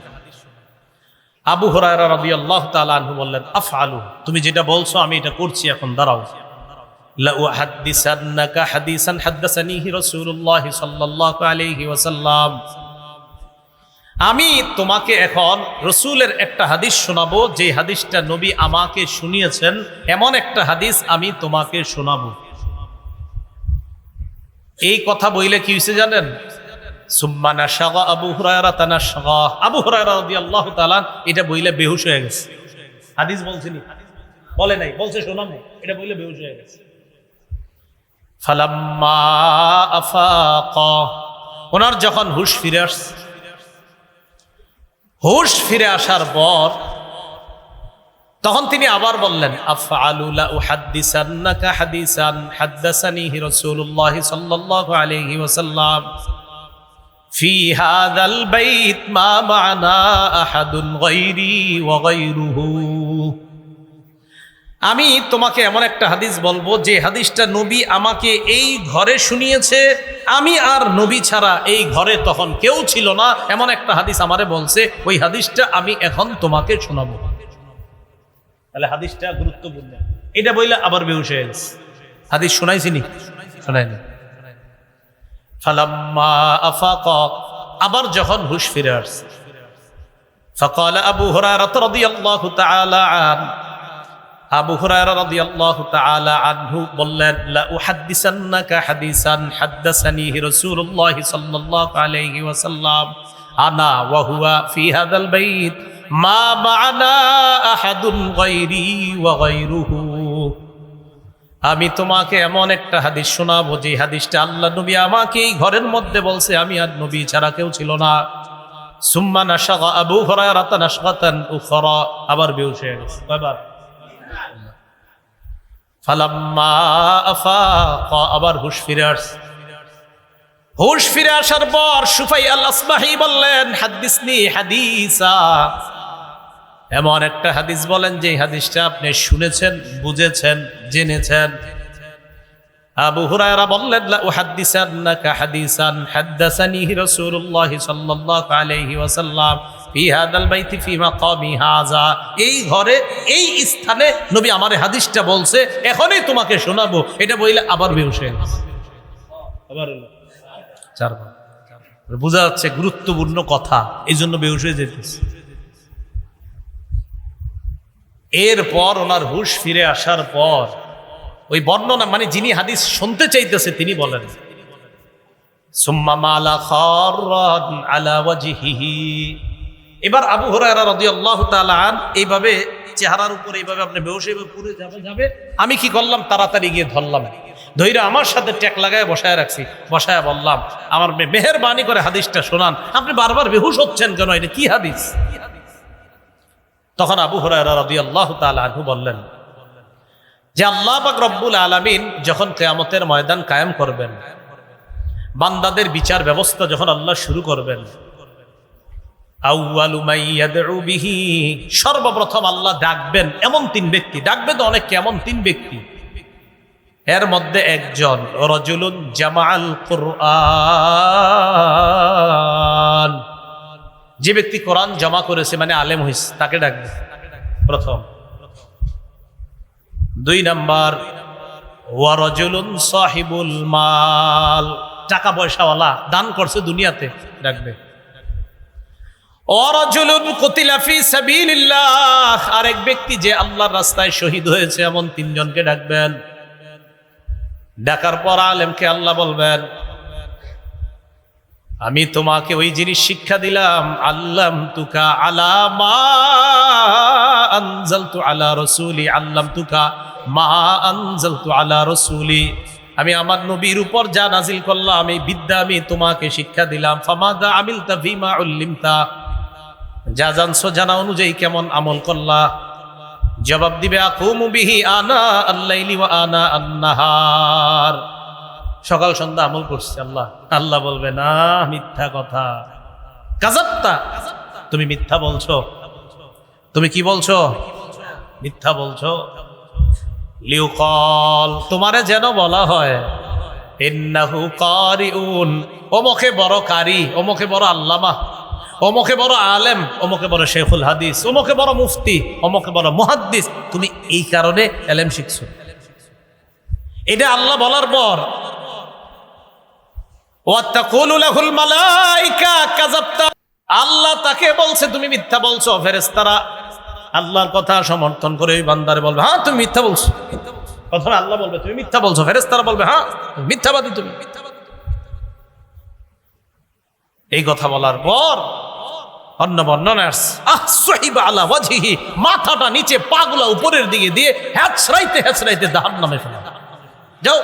আবু হুরায়রা রাদিয়াল্লাহু তাআলা আনহু বললেন, আফআলু, তুমি যেটা বলছো আমি এটা করছি, এখন দাঁড়াও। লা উহাদ্দিসান্নাকা হাদিসান হাদ্দাসানিহি রাসূলুল্লাহ সাল্লাল্লাহু আলাইহি ওয়াসাল্লাম, আমি তোমাকে এখন রসুলের একটা হাদিস শোনাবো, যে হাদিসটা নবী আমাকে শুনিয়েছেন, এমন একটা হাদিস আমি তোমাকে শোনাবো। এই কথা বইলে কি হয়েছে জানেন? সুম্মা নাশাগা আবু হুরায়রা তানাশাগা, আবু হুরায়রা রাদিয়াল্লাহু তাআলা এটা বইলে বেহুশ হয়ে গেছে। হাদিস বলছিনি, বলে নাই, বলছে শোনাবো, এটা বইলে বেহুশ হয়ে গেছে। ফালাম্মা আফাকা, ওনার যখন হুশ ফিরে আসছে, হুশ ফিরে আসার পর তখন তিনি আবার বললেন, আফআলু লা উহাদ্দিসান্নাকা হাদিসান হাদ্দাসানিহি রাসূলুল্লাহ সাল্লাল্লাহু আলাইহি ওয়াসাল্লাম ফি হাযাল বাইত মা মা'না আহাদুন গায়রি ওয়া গায়রুহু, আমি তোমাকে এমন একটা হাদিস বলবো যে হাদিসটা নবী আমাকে এই ঘরে শুনিয়েছে, আমি আর নবী ছাড়া এই ঘরে তখন কেউ ছিল না, এমন একটা হাদিস আমারে বলছে, ওই হাদিসটা আমি এখন তোমাকে শোনাবো। তাহলে হাদিসটা গুরুত্বপূর্ণ। এটা বইলে আবার বেহুশ হয়ে গেছে। হাদিস শোনাইছিনি? শোনাইনি। ফালাম্মা আফাকা, আবার যখন হুশ ফিরে আসছে, ফাকালা আবু হুরায়রা রাদিয়াল্লাহু তাআলা আনহু, আবু হুরায়রা রাদিয়াল্লাহু তাআলা আনহু বললেন, লা উহাদ্দিসান্নাকা হাদিসান হাদ্দাসানিহি রাসূলুল্লাহ সাল্লাল্লাহু আলাইহি ওয়াসাল্লাম আনা ওয়া হুয়া ফি হাযাল বাইত মা মা'না আহাদুন গায়রি ওয়া গায়রুহু, আমি তোমাকে এমন একটা হাদিস শোনাবো যে হাদিসটা আল্লাহ নবী আমাকে এই ঘরের মধ্যে বলছে, আমি আর নবী ছাড়া কেউ ছিল না। সুম্মা নাশাগা আবু হুরায়রা নাশগাতান উখরা, আবার বেহুশ হয়ে গেছে। কয়বার? ফালাম্মা আফাকা, আবার হুশ ফিরে আসছে। হুশ ফিরে আসার পর সুফাই আল আসবাহি বললেন, হাদ্দিসনি হাদিসা, এমন একটা হাদিস বলেন যে হাদিসটা আপনি শুনেছেন, বুঝেছেন, জেনেছেন। আবু হুরায়রা বললেন, লা উহাদ্দিসান্নাকা হাদিসান হাদ্দাসানিহি রাসূলুল্লাহ সাল্লাল্লাহু আলাইহি ওয়াসাল্লাম ফি হাযাল বাইতি ফি মাকামি হাযা, এই ঘরে এই স্থানে নবী আমারে হাদিসটা বলছে, এখনই তোমাকে শোনাবো। এটা বইলে আবার বেহুশ হয়ে গেছে। আবার হলো চারবার। বোঝা যাচ্ছে গুরুত্বপূর্ণ কথা, এই জন্য বেহুশ হয়ে যেতেছে। এরপর ওনার হুশ ফিরে আসার পর ওই বর্ণনা, মানে যিনি হাদিস শুনতে চাইতেছে তিনি বলেন, সুম্মা মালা খাররান আলা ওয়াজহিহি, এবার আবু হুরায়রা রাদিয়াল্লাহু তাআলা আন এইভাবে চেহারার উপরে এইভাবে আপনি বেহুশ হয়ে পুরো যাবে, আমি কি করলাম, তাড়াতাড়ি গিয়ে ধরলাম, ধইরা আমার সাথে ট্যাক লাগায় বসায় রাখছি, বসায় বললাম, আমার মেহেরবানি করে হাদিসটা শোনান, আপনি বারবার বেহুশ হচ্ছেন কেন, এটা কি হাদিস? তখন আবু হুরায়রা রাদিয়াল্লাহু তাআলা আনহু বললেন যে আল্লাহ পাক রব্বুল আলামিন যখন কিয়ামতের ময়দান কায়েম করবেন, বান্দাদের বিচার ব্যবস্থা যখন আল্লাহ শুরু করবেন, আউয়ালু মান ইয়াদউ বিহি, সর্বপ্রথম আল্লাহ ডাকবেন এমন তিন ব্যক্তি, ডাকবে তো অনেক, এমন তিন ব্যক্তি, এর মধ্যে একজন রাজুলুন জামাআল কুরআন, যে ব্যক্তি কোরআন জমা করেছে, মানে আলেম হইছে, তাকে ডাকবে প্রথম। দুই নাম্বার ওয়া রাজুলুন সাহিবুল মাল, টাকা পয়সাওয়ালা, দান করছে দুনিয়াতে, ডাকবে। ওয়ারাজুলুন কুতিলা ফি সাবিলিল্লাহ, আরেক ব্যক্তি যে আল্লাহর রাস্তায় শহীদ হয়েছে এমন তিনজনকে ডাকবেন। ডাকার পর আলেমকে আল্লাহ বলবেন, আমি তোমাকে ওই জিনিস শিক্ষা দিলাম, আল্লামতুকা আলা মা আনজালতু আলা রাসূলি, আল্লামতুকা মা আনজালতু আলা রাসূলি, আমি আমার নবীর উপর যা নাজিল করলাম এই বিদ্যা আমি তোমাকে শিক্ষা দিলাম। ফামাদা আমিলতা ফিমা উল্লিমতা, যা জানছো জানা অনুযায়ী কেমন আমল করলা? জবাব দিবে, আকুমু বিহি আনা আল-লাইলি ওয়া আনা আন-নাহার, সকাল সন্ধ্যা আমল করছে। আল্লাহ বলবে, না, মিথ্যা কথা, কাযাবতা, তুমি মিথ্যা বলছো। তুমি কি বলছো? মিথ্যা বলছো। লিউকাল, তোমারে যেন বলা হয়, ইন্নাহু কারিউন, অমুকে বড় কারি, অমুকে বড় আল্লামা, অমুকে বড় আলেম, অমুকে বড় শেখুল হাদিস, অমুকে বড় মুফতি, অমুকে বড় মুহাদ্দিস, তুমি এই কারণে ইলম শিখছো। এটা আল্লাহ বলার পর ওয়াতাকুলু লাহুল মালাইকা কাযাবতা, আল্লাহ তাকে বলছে তুমি মিথ্যা বলছো। ফেরেশতারা আল্লাহর কথা সমর্থন করে ওই বান্দারে বলবে, হ্যাঁ তুমি মিথ্যা বলছো। প্রথমে আল্লাহ বলবে তুমি মিথ্যা বলছো, ফেরেশতারা বলবে হ্যাঁ মিথ্যাবাদী তুমি। এই কথা বলার পর অন্য বর্ণনা আসসাহিবা আলা ওয়াজহিহি, মাথাটা নিচে পাগুলা উপরের দিকে দিয়ে হেঁচড়াইতে হেঁচড়াইতে জাহান্নামে ফেলা। যাও,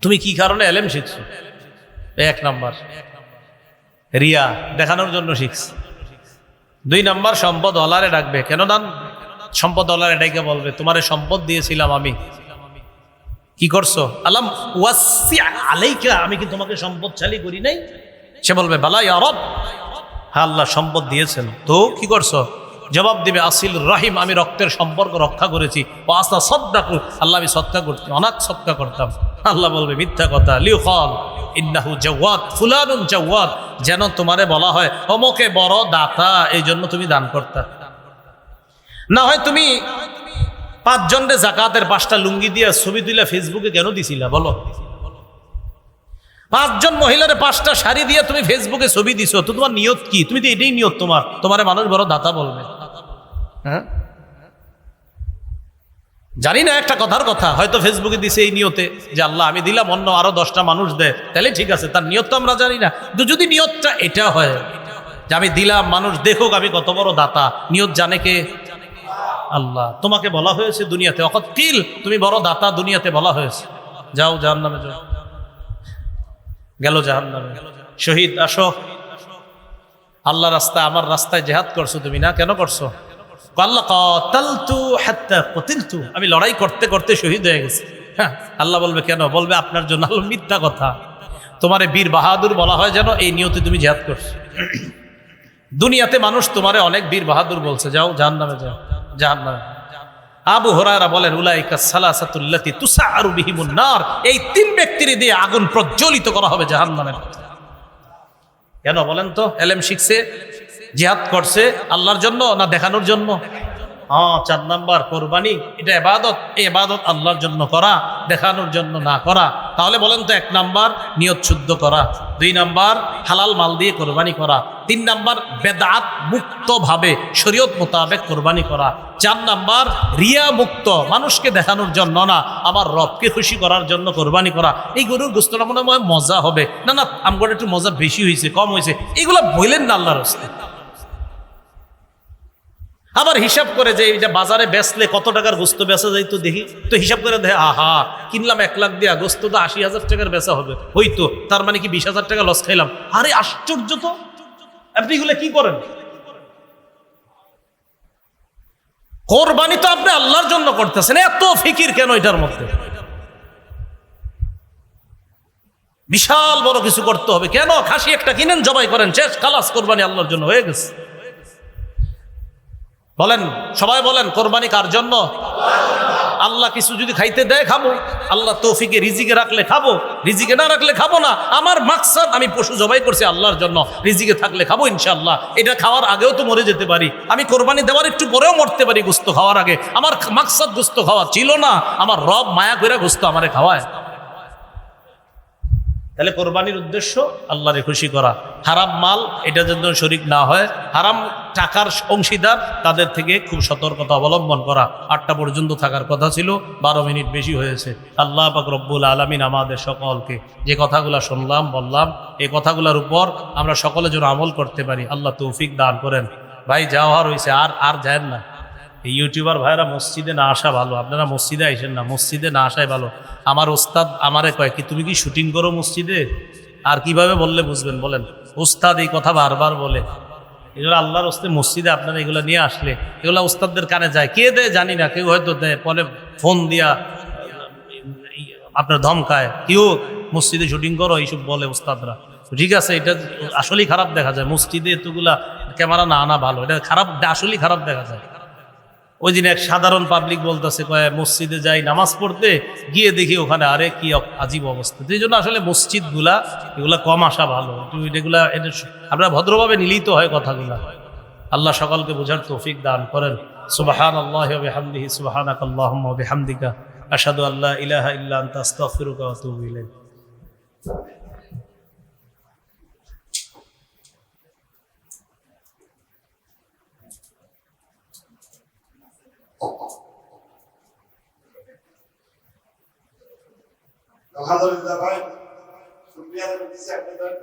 তুমি কি কারণে ইলম শিখছো? এক নাম্বার রিয়া, দেখানোর জন্য শিখছে। দুই নাম্বার সম্পদ ওয়ালারে ডাকবে। কেন দান? সম্পদ ওয়ালারে ডাকে বলবে, তোমারে সম্পদ দিয়েছিলাম আমি, কি করছো? আলাম ওয়াসি আলাইকা, আমি কি তোমাকে সম্পদশালী করি নাই? সে বলবে, বালা ইয়া রব, হ্যাঁ আল্লাহ সম্পদ দিয়েছেন, তো কি করছো? জবাব দিবে, আসিল রাহিম, আমি রক্তের সম্পর্ক রক্ষা করেছি। ও আস্তা সদ্দাকু, আল্লাহ আমি সদকা করতাম, অনাথ সদকা করতাম। আল্লাহ বলবে মিথ্যা কথা। লিউকাল ইন্নাহু জাওয়াদ, ফুলানুন জাওয়াদ, যেন তোমারে বলা হয় অমুকে বড় দাতা, এই জন্য তুমি দান করতা। না হয় তুমি 5 জনের যাকাতের 5টা লুঙ্গি দিয়ে ছবি তুলে ফেসবুকে কেন দিছিলা বলো? 5 জন মহিলার 5টা শাড়ি দিয়ে তুমি ফেসবুকে ছবি দিছো, তো তোমার নিয়ত কি? তুমি তো এটাই নিয়ত তোমারে মানুষ বড় দাতা বলবে। হ্যাঁ জানি না, একটা কথার কথা, হয়তো ফেসবুকে দিছে এই নিয়তে যে আল্লাহ আমি দিলাম, অন্য আরো 10টা মানুষ দেয়, তাহলে ঠিক আছে। তার নিয়ত তো আমরা জানি না, কিন্তু যদি নিয়তটা এটা হয় যে আমি দিলাম, মানুষ দেখুক আমি কত বড় দাতা, নিয়ত জানে কে? আল্লাহ। তোমাকে বলা হয়েছে দুনিয়াতে অকত কিল, তুমি বড় দাতা, দুনিয়াতে বলা হয়েছে, যাও জাহান্নামে যাও। গেল জাহান্নামে। শহীদ আসো, আল্লাহ রাস্তায়, আমার রাস্তায় জিহাদ করছো তুমি না? কেন করছো? আল্লাহ কাতালতু হাত্তা কুতিলতু, আমি লড়াই করতে করতে শহীদ হয়ে গেছি। হ্যাঁ, আল্লাহ বলবে কেন? বলবে আপনার জন্য। আল্লাহ, মিথ্যা কথা, তোমারে বীর বাহাদুর বলা হয় যেন এই নিয়তে তুমি জিহাদ করছো। দুনিয়াতে মানুষ তোমারে অনেক বীর বাহাদুর বলছে, যাও জাহান্নামে যাও, জাহান্নামে। আবু হুরায়রা বলেন, উলাইকা সালাসাতুল্লাতি তুসাআরু বিহিমুন নার, এই 3 ব্যক্তির দিয়ে আগুন প্রজ্বলিত করা হবে জাহান্নামে। কেন বলেন তো? ইলম শিখছে, জিহাদ করছে, আল্লাহর জন্য না দেখানোর জন্য? 4 নাম্বার কোরবানি, এটা ইবাদত। এই ইবাদত আল্লাহর জন্য করা, দেখানোর জন্য না করা। তাহলে বলেন তো, 1 নাম্বার নিয়ত শুদ্ধ করা, 2 নাম্বার হালাল মাল দিয়ে কোরবানি করা, 3 নাম্বার বেদাত মুক্ত ভাবে শরীয়ত মোতাবেক কোরবানি করা, 4 নাম্বার রিয়া মুক্ত, মানুষকে দেখানোর জন্য না, আমার রবকে খুশি করার জন্য কোরবানি করা। এই গরুর গোশতটা মনে হয় মজা হবে, না না আমগর একটু মজা বেশি হয়েছে, কম হয়েছে, এগুলো বললেন না আল্লাহর রাস্তায়। আবার হিসাব করে যে এটা বাজারে বেচলে কত টাকার গোস্ত বেচা যায় তো দেখি, তো হিসাব করে দেখে, আহা কিনলাম 1 লাখ দিয়া, গোস্ত তো 80,000 টাকার বেচা হবে, হইতো তার মানে কি 20,000 টাকা লস খাইলাম। আরে আশ্চর্য তো, আপনি এগুলো কি করেন? কোরবানি তো আপনি আল্লাহর জন্য করতেছেন, এত ফিকির কেন এটার মধ্যে? বিশাল বড় কিছু করতে হবে কেন? খাসি একটা কিনেন, জবাই করেন, শেষ, খালাস, কোরবানি আল্লাহর জন্য হয়ে গেছে। বলেন, সবাই বলেন, কোরবানি কার জন্য? আল্লাহ কিছু যদি খাইতে দেয় খাবো, আল্লাহ তৌফিকে রিজিকে রাখলে খাবো, রিজিকে না রাখলে খাবো না। আমার মাকসাদ, আমি পশু জবাই করছি আল্লাহর জন্য, রিজিকে থাকলে খাবো ইনশাআল্লাহ। এটা খাওয়ার আগেও তো মরে যেতে পারি, আমি কোরবানি দেওয়ার একটু পরেও মরতে পারি গোস্ত খাওয়ার আগে। আমার মাকসাদ গোস্ত খাওয়া ছিল না, আমার রব মায়া করে গোস্ত আমারে খাওয়ায়। তাহলে কোরবানির উদ্দেশ্য আল্লাহরে খুশি করা। হারাম মাল এটা যেন শরীক না হয়, হারাম টাকার অংশীদার তাদের থেকে খুব সতর্কতা অবলম্বন করা। 8টা পর্যন্ত থাকার কথা ছিল, 12 মিনিট বেশি হয়েছে। আল্লাহ পাক রব্বুল আলামিন আমাদের সকলকে যে কথাগুলো শুনলাম বললাম এই কথাগুলোর উপর আমরা সকলে যেন আমল করতে পারি, আল্লাহ তৌফিক দান করেন। ভাই যাওয়া হয়েছে, আর যায়েন না। এই ইউটিউবার ভাইরা মসজিদে না আসা ভালো, আপনারা মসজিদে আইসেন না, মসজিদে না আসাই ভালো। আমার ওস্তাদ আমারে কয় কি তুমি কি শুটিং করো মসজিদে? আর কিভাবে বললে বুঝবেন বলেন? ওস্তাদ এই কথা বারবার বলে। এগুলো আল্লাহর ওস্তে মসজিদে আপনারা এগুলো নিয়ে আসলে এগুলো ওস্তাদদের কানে যায়, কে দেয় জানি না, কেউ হয়তো দেয়, পরে ফোন দিয়া আপনার ধমকায়, কেউ মসজিদে শুটিং করো এইসব বলে ওস্তাদরা। ঠিক আছে, এটা আসলেই খারাপ দেখা যায়। মসজিদে এতগুলা ক্যামেরা না আনা ভালো, এটা খারাপ, আসলেই খারাপ দেখা যায়। ওই দিন এক সাধারণ পাবলিক বলতেছে কয় মসজিদে যাই নামাজ পড়তে, গিয়ে দেখি ওখানে আরে কি আজীব অবস্থা। এই জন্য আসলে মসজিদগুলা এগুলা কম আসা ভালো। এগুলা আমরা ভদ্রভাবে নিলেই তো হয় কথাগুলা। আল্লাহ সকলকে বোঝার তৌফিক দান করেন। সুবহানাল্লাহি ওয়া বিহামদিহি সুবহানাকাল্লাহুম্মা ওয়া বিহামদিকা আশহাদু আল্লা ইলাহা ইল্লা আনতা আস্তাগফিরুকা ওয়া আতুবু ইলাইক। আলহামদুলিল্লাহ ভাই, শুকরিয়া আদায় করতেছি আপনাদের।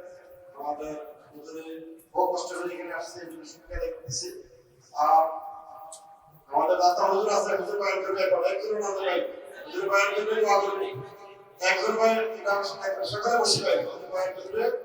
আমাদের বহু কষ্ট করে এখানে আসছে, শুকরিয়া আদায় করতেছি। আর আমাদের রাস্তা হুজুর আছে, হুজুর বয়ান করবে, একজন না ভাই হুজুর বয়ান করবে, একজন ভাই এটা সকালে বসে ভাই হুজুর বয়ান করবে।